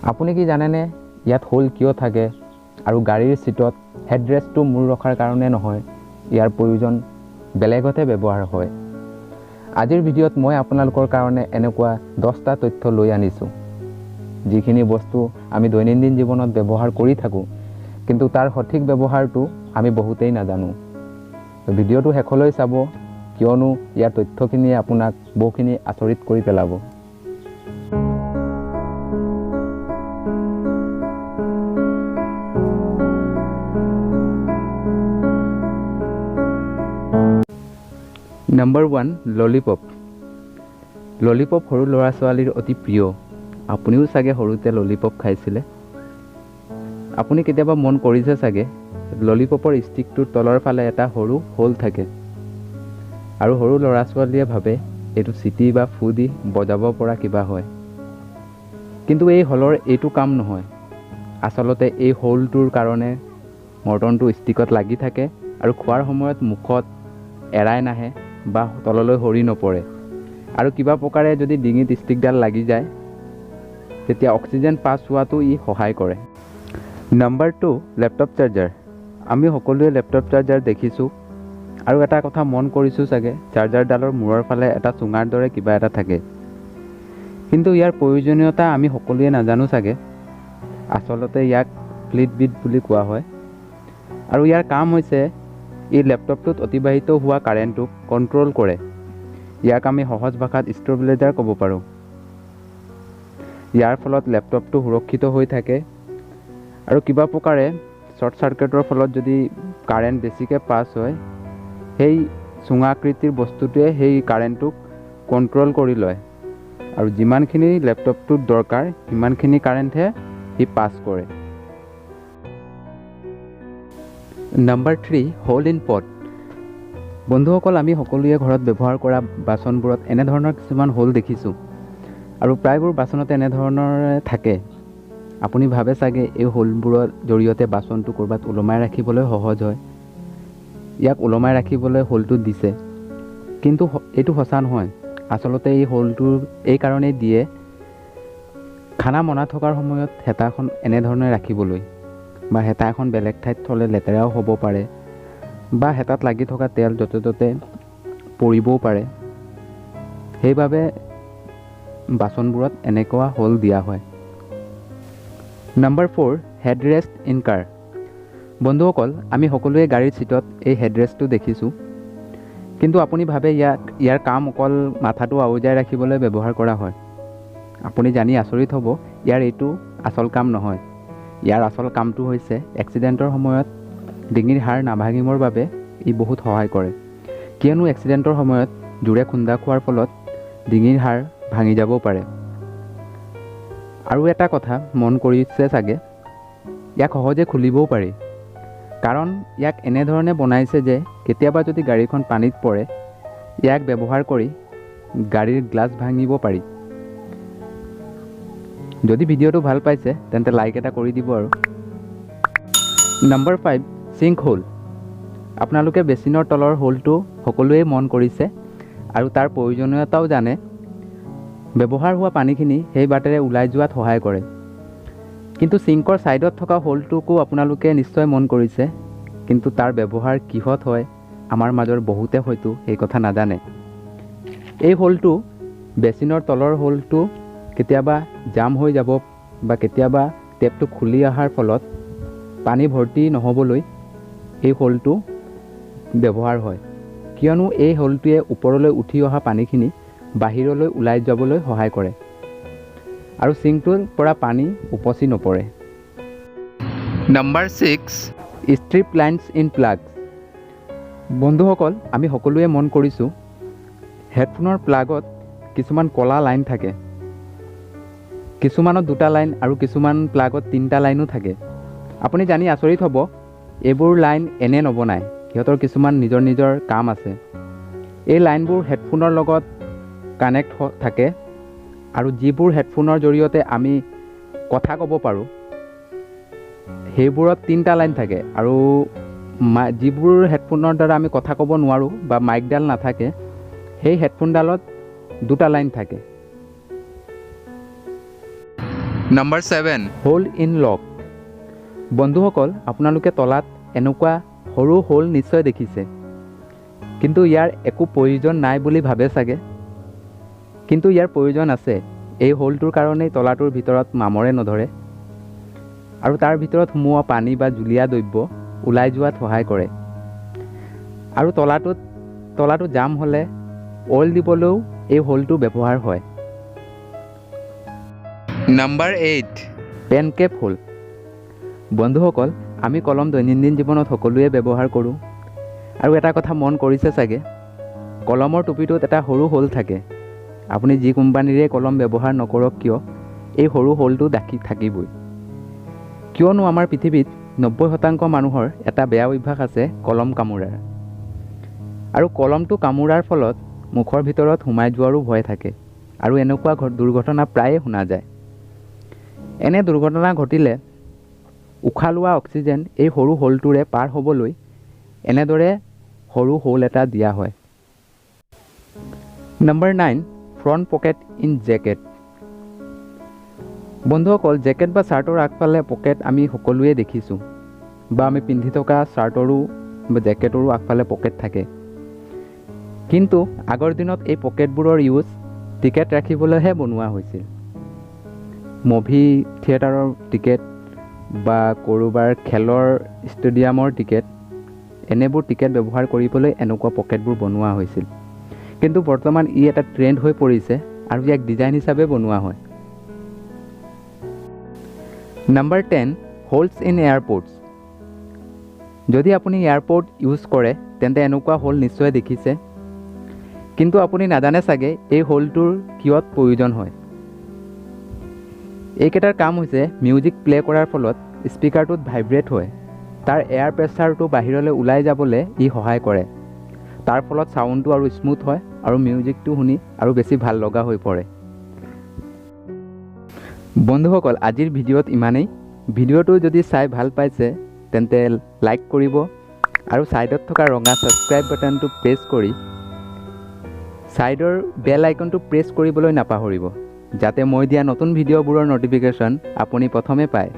আপুনি কি জানেনে ইয়াত হোল কিয় থাকে আৰু গাড়ীৰ সিটত হেডৰেষ্টটো মূৰ ৰখাৰ কাৰণে নহয়, ইয়াৰ প্ৰয়োজন বেলেগতে ব্যৱহাৰ হয়। আজিৰ ভিডিঅ'ত মই আপোনালোকৰ কাৰণে এনেকুৱা 10টা তথ্য লৈ আনিছোঁ, যিখিনি বস্তু আমি দৈনন্দিন জীৱনত ব্যৱহাৰ কৰি থাকোঁ, কিন্তু তাৰ সঠিক ব্যৱহাৰটো আমি বহুতেই নাজানো। ভিডিঅ'টো শেষলৈ চাব, কিয়নো ইয়াৰ তথ্যখিনিয়ে আপোনাক বহুখিনি আচৰিত কৰি পেলাব। Number 1, lollipop. ললিপপ সৰু ল'ৰা ছোৱালীৰ অতি প্ৰিয়। আপুনিও চাগে সৰুতে ললিপপ খাইছিলে। আপুনি কেতিয়াবা মন কৰিছে চাগে, ললিপপৰ ষ্টিকটোৰ তলৰ ফালে এটা সৰু হোল থাকে, আৰু সৰু ল'ৰা ছোৱালীয়ে ভাবে এইটো চিটি বা ফু দি বজাব পৰা কিবা হয়। কিন্তু এই হোলৰ এইটো কাম নহয়। আচলতে এই হোলটোৰ কাৰণে মৰ্টনটো ষ্টিকত লাগি থাকে আৰু খোৱাৰ সময়ত মুখত এৰাই নাহে বা তললৈ সৰি নপৰে। আৰু কিবা প্ৰকাৰে যদি ডিঙিত ষ্টিকডাল লাগি যায়, তেতিয়া অক্সিজেন পাছ হোৱাটো ই সহায় কৰে। Number 2, laptop charger. আমি সকলোৱে লেপটপ চাৰ্জাৰ দেখিছোঁ, আৰু এটা কথা মন কৰিছোঁ চাগে, চাৰ্জাৰডালৰ মূৰৰ ফালে এটা চুঙাৰ দৰে কিবা এটা থাকে। কিন্তু ইয়াৰ প্ৰয়োজনীয়তা আমি সকলোৱে নাজানো চাগে। আচলতে ইয়াক ফ্লিট বিট বুলি কোৱা হয়, আৰু ইয়াৰ কাম হৈছে ই লেপটপটোত অতিবাহিত হোৱা কাৰেণ্টটোক কণ্ট্ৰল কৰে। ইয়াক আমি সহজ ভাষাত ষ্টেবিলাইজাৰ ক'ব পাৰোঁ। ইয়াৰ ফলত লেপটপটো সুৰক্ষিত হৈ থাকে, আৰু কিবা প্ৰকাৰে শ্বৰ্ট চাৰ্কিটৰ ফলত যদি কাৰেণ্ট বেছিকৈ পাছ হয়, সেই চুঙাকৃতিৰ বস্তুটোৱে সেই কাৰেণ্টটোক কণ্ট্ৰল কৰি লয়, আৰু যিমানখিনি লেপটপটোত দৰকাৰ সিমানখিনি কাৰেণ্টহে সি পাছ কৰে। নম্বৰ 3, হোল ইন পট। বন্ধুসকল, আমি সকলোৱে ঘৰত ব্যৱহাৰ কৰা বাচনবোৰত এনেধৰণৰ কিছুমান হোল দেখিছোঁ, আৰু প্ৰায়বোৰ বাচনতে এনেধৰণৰ থাকে। আপুনি ভাবে চাগে এই হোলবোৰৰ জৰিয়তে বাচনটো ক'ৰবাত ওলমাই ৰাখিবলৈ সহজ হয়, ইয়াক ওলমাই ৰাখিবলৈ হোলটো দিছে। কিন্তু এইটো সঁচা নহয়। আচলতে এই হোলটো এই কাৰণেই দিয়ে, খানা বনাই থকাৰ সময়ত হেতাখন এনেধৰণে ৰাখিবলৈ, বা হেতা এখন বেলেগ ঠাইত থ'লে লেতেৰাও হ'ব পাৰে, বা হেতাত লাগি থকা তেল য'তে ত'তে পৰিবও পাৰে। সেইবাবে বাচনবোৰত এনেকুৱা হোল দিয়া হয়। নম্বৰ 4, হেডৰেষ্ট ইন কাৰ। বন্ধুসকল, আমি সকলোৱে গাড়ীৰ ছিটত এই হেডৰেষ্টটো দেখিছোঁ, কিন্তু আপুনি ভাবে ইয়াৰ কাম অকল মাথাটো আউজাই ৰাখিবলৈ ব্যৱহাৰ কৰা হয়। আপুনি জানি আচৰিত হ'ব, ইয়াৰ এইটো আচল কাম নহয়। ইয়াৰ আচল কামটো হৈছে এক্সিডেণ্টৰ সময়ত ডিঙিৰ হাড় নাভাঙিবৰ বাবে ই বহুত সহায় কৰে, কিয়নো এক্সিডেণ্টৰ সময়ত জোৰে খুন্দা খোৱাৰ ফলত ডিঙিৰ হাড় ভাঙি যাব পাৰে। আৰু এটা কথা মন কৰিছে চাগে, ইয়াক সহজে খুলিবও পাৰি, কাৰণ ইয়াক এনেধৰণে বনাইছে যে কেতিয়াবা যদি গাড়ীখন পানীত পৰে, ইয়াক ব্যৱহাৰ কৰি গাড়ীৰ গ্লাছ ভাঙিব পাৰি। যদি ভিডিঅ'টো ভাল পাইছে তেন্তে লাইক এটা কৰি দিব আৰু। Number 5, sink hole. আপোনালোকে বেচিনৰ তলৰ হোলটো সকলোৱে মন কৰিছে, আৰু তাৰ প্ৰয়োজনীয়তাও জানে। ব্যৱহাৰ হোৱা পানীখিনি সেই বাটেৰে ওলাই যোৱাত সহায় কৰে। কিন্তু চিংকৰ ছাইডত থকা হোলটোকো আপোনালোকে নিশ্চয় মন কৰিছে, কিন্তু তাৰ ব্যৱহাৰ কিহত হয় আমাৰ মাজৰ বহুতে হয়তো সেই কথা নাজানে। এই হোলটো, বেচিনৰ তলৰ হোলটো কেতিয়াবা জাম হৈ যাব, বা কেতিয়াবা টেপটো খুলি অহাৰ ফলত পানী ভৰ্তি নহ'বলৈ এই হোলটো ব্যৱহাৰ হয়, কিয়নো এই হোলটোৱে ওপৰলৈ উঠি অহা পানীখিনি বাহিৰলৈ ওলাই যাবলৈ সহায় কৰে, আৰু চিংকটোৰ পৰা পানী উপচি নপৰে। নম্বৰ 6, ষ্ট্ৰিপ লাইনছ ইন প্লাগছ। বন্ধুসকল, আমি সকলোৱে মন কৰিছোঁ, হেডফোনৰ প্লাগত কিছুমান ক'লা লাইন থাকে। কিছুমানত 2টা লাইন আৰু কিছুমান প্লাগত 3টা লাইনো থাকে। আপুনি জানি আচৰিত হ'ব, এইবোৰ লাইন এনে নবনায়, সিহঁতৰ কিছুমান নিজৰ নিজৰ কাম আছে। এই লাইনবোৰ হেডফোনৰ লগত কানেক্ট থাকে, আৰু যিবোৰ হেডফোনৰ জৰিয়তে আমি কথা ক'ব পাৰোঁ, সেইবোৰত 3টা লাইন থাকে, আৰু যিবোৰ হেডফোনৰ দ্বাৰা আমি কথা ক'ব নোৱাৰোঁ বা মাইকডাল নাথাকে, সেই হেডফোনডালত 2টা লাইন থাকে। Number 7. Hole in lock. বন্ধুসকল, আপোনালোকে তলাত এনেকুৱা সৰু হোল নিশ্চয় দেখিছে, কিন্তু ইয়াৰ একো প্ৰয়োজন নাই বুলি ভাবে চাগে। কিন্তু ইয়াৰ প্ৰয়োজন আছে। এই হোলটোৰ কাৰণেই তলাটোৰ ভিতৰত মামৰে নধৰে আৰু তাৰ ভিতৰত সোমোৱা পানী বা জুলীয়া দ্ৰব্য ওলাই যোৱাত সহায় কৰে। আৰু তলাটো জাম হ'লে অইল দিবলৈও এই হোলটো ব্যৱহাৰ হয়। Number 8. Pen cap hole. বন্ধুসকল, আমি কলম দৈনন্দিন জীৱনত সকলোৱে ব্যৱহাৰ কৰোঁ আৰু এটা কথা মন কৰিছে চাগে, কলমৰ টুপিটোত এটা সৰু হোল থাকে। আপুনি যি কোম্পানীৰে কলম ব্যৱহাৰ নকৰক কিয়, এই সৰু হোলটো থাকিবই। কিয়নো আমাৰ পৃথিৱীত 90% মানুহৰ এটা বেয়া অভ্যাস আছে কলম কামোৰাৰ। আৰু কলমটো কামোৰাৰ ফলত মুখৰ ভিতৰত সোমাই যোৱাৰো ভয় থাকে আৰু এনেকুৱা দুৰ্ঘটনা প্ৰায়ে শুনা যায়। এনে দুৰ্ঘটনা ঘটিলে উশাহ লোৱা অক্সিজেন এই সৰু হোলটোৰে পাৰ হ'বলৈ এনেদৰে সৰু হোল এটা দিয়া হয়। Number 9. Front pocket in jacket. বন্ধুসকল, জেকেট বা চাৰ্টৰ আগফালে পকেট আমি সকলোৱে দেখিছোঁ, বা আমি পিন্ধি থকা চাৰ্টৰো বা জেকেটৰো আগফালে পকেট থাকে। কিন্তু আগৰ দিনত এই পকেটবোৰৰ ইউজ টিকেট ৰাখিবলৈহে বনোৱা হৈছিল। মুভি থিয়েটাৰৰ টিকেট বা ক'ৰবাৰ খেলৰ ষ্টেডিয়ামৰ টিকেট, এনেবোৰ টিকেট ব্যৱহাৰ কৰিবলৈ এনেকুৱা পকেটবোৰ বনোৱা হৈছিল। কিন্তু বৰ্তমান ই এটা ট্ৰেণ্ড হৈ পৰিছে আৰু ইয়াক ডিজাইন হিচাপে বনোৱা হয়। Number 10. Holes in airports. যদি আপুনি এয়াৰপৰ্ট ইউজ কৰে তেন্তে এনেকুৱা হোল নিশ্চয় দেখিছে, কিন্তু আপুনি নাজানে চাগে এই হোলটোৰ কিয়ত প্ৰয়োজন হয়। এইকেইটাৰ কাম হৈছে মিউজিক প্লে' কৰাৰ ফলত স্পীকাৰটোত ভাইব্ৰেট হয়, তাৰ এয়াৰ প্ৰেছাৰটো বাহিৰলৈ ওলাই যাবলৈ ই সহায় কৰে। তাৰ ফলত চাউণ্ডটো আৰু স্মুথ হয় আৰু মিউজিকটো শুনি আৰু বেছি ভাল লগা হৈ পৰে। বন্ধুসকল, আজিৰ ভিডিঅ'ত ইমানেই। ভিডিঅ'টো যদি চাই ভাল পাইছে তেন্তে লাইক কৰিব আৰু ছাইডত থকা ৰঙা ছাবস্ক্ৰাইব বাটনটো প্ৰেছ কৰি ছাইডৰ বেল আইকনটো প্ৰেছ কৰিবলৈ নাপাহৰিব, যাতে মই দিয়া নতুন ভিডিঅ'বোৰৰ ন'টিফিকেশ্যন আপুনি প্ৰথমে পায়।